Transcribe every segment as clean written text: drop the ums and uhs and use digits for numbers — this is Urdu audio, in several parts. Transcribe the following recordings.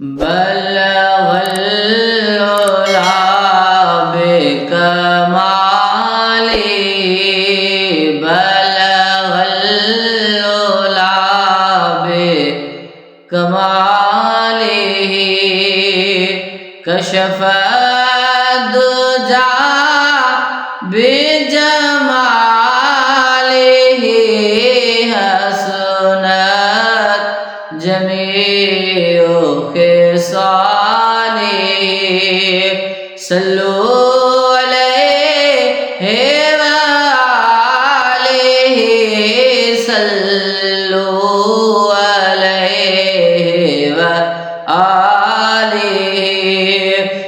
بلغ العلا بکماله بلغ العلا بکماله کشف الدجى بجماله حسنت جميع خصاله صلوا عليه وآله صلوا عليه وآله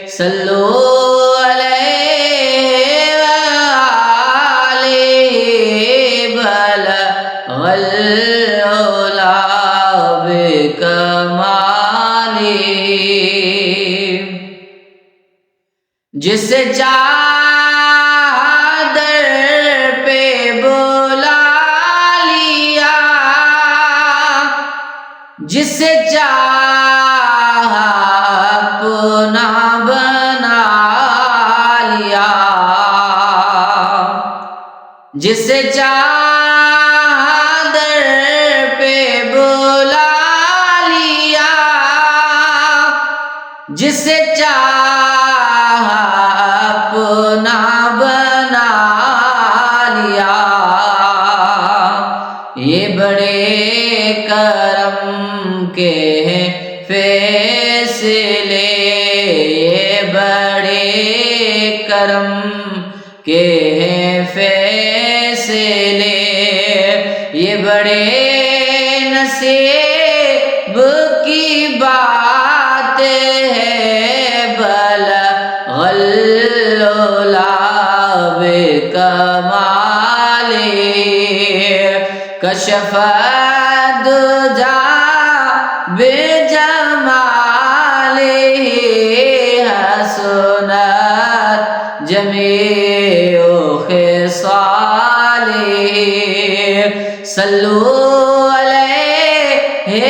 صلوا عليه وآله بلغ العلا بکماله جس چاہا در پہ بلا لیا جس چاہا اپنا بنا لیا جس چاہا در پہ بلا لیا جس چاہا اپنا بنا لیا یہ بڑے کرم کے ہیں فیصلے یہ بڑے کرم کے ہیں فیصلے یہ بڑے نصیب کی بات ہے بلغ العلا بکماله کشف الدجى بجماله حسنت جميع خصاله صلوا عليه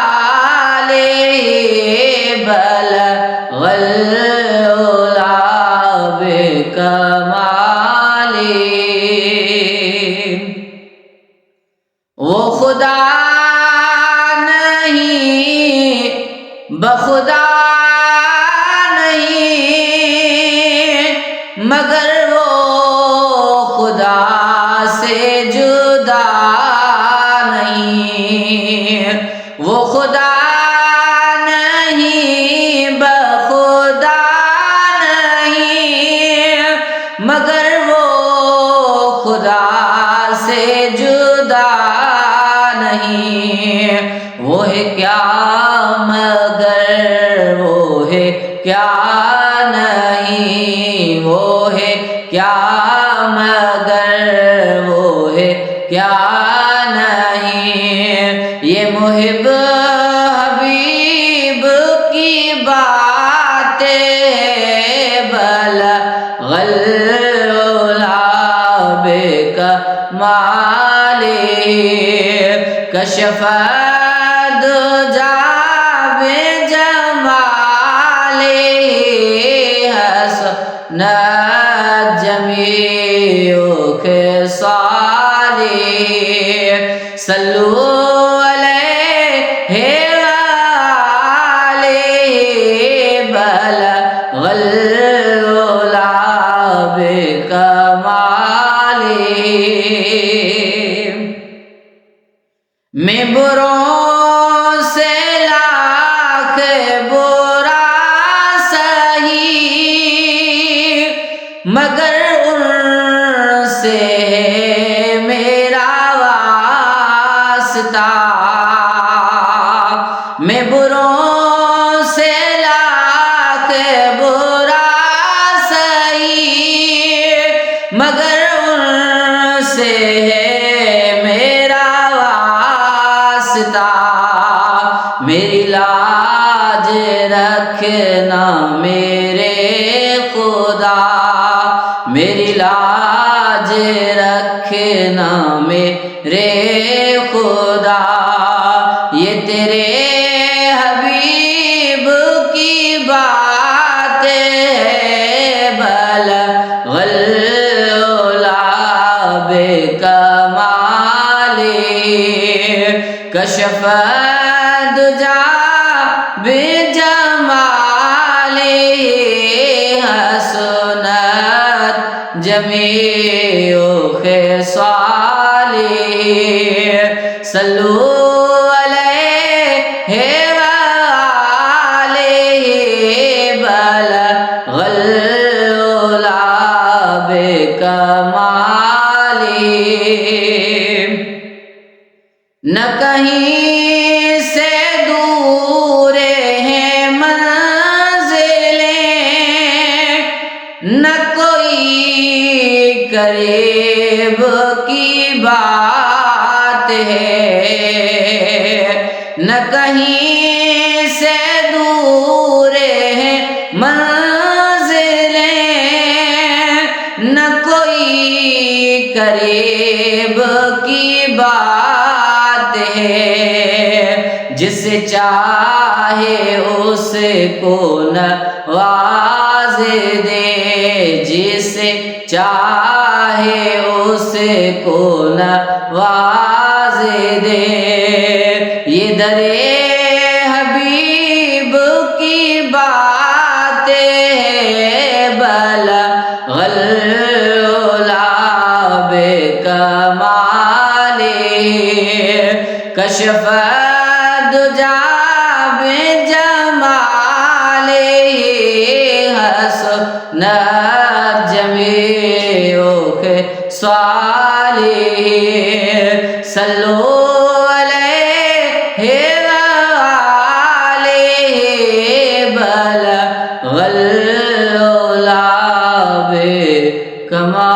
وآله بلغ العلا بکماله وہ خدا نہیں بخدا نہیں مگر وہ خدا سے جدا نہیں وہ خدا نہیں بخدا نہیں مگر وہ خدا سے جدا نہیں وہ ہے کیا مگر وہ ہے کیا نہیں وہ ہے کیا مگر وہ ہے کیا نہیں یہ محب حبیب کی بات ہے بلغ العلا بکماله کشف الدجى بجماله حسنت جميع خصاله صلوا عليه وآله بلغ العلا بکماله میں بروں سے لاکھ برا سہی مگر ان سے میرا واسطہ میں بروں سے لاکھ برا سہی مگر ان سے میری لاج رکھنا میرے خدا میری لاج رکھنا میرے خدا یہ تیرے حبیب کی بات ہے، بلغ العلا بکمال، کشف الدجا بجمال، حسنت جمیع خصال، صلو علیہ وآلہ، بلغ العلا بکمال، نہ کہیں سے دور ہیں منزلیں، نہ کوئی قریب کی بات ہے، نہ کہیں سے دور ہیں منزلیں، نہ کوئی قریب کی بات ہے، جسے چاہے اس کو نواز دے، جسے چاہے اس کو نواز دے، یہ در حبیب کی بات ہے، بلغ العلا بکمال، کشف الدجا بجمال، حسنت جمیع خصال، صلو علیہ وآلہ، بلغ العلا بکمال۔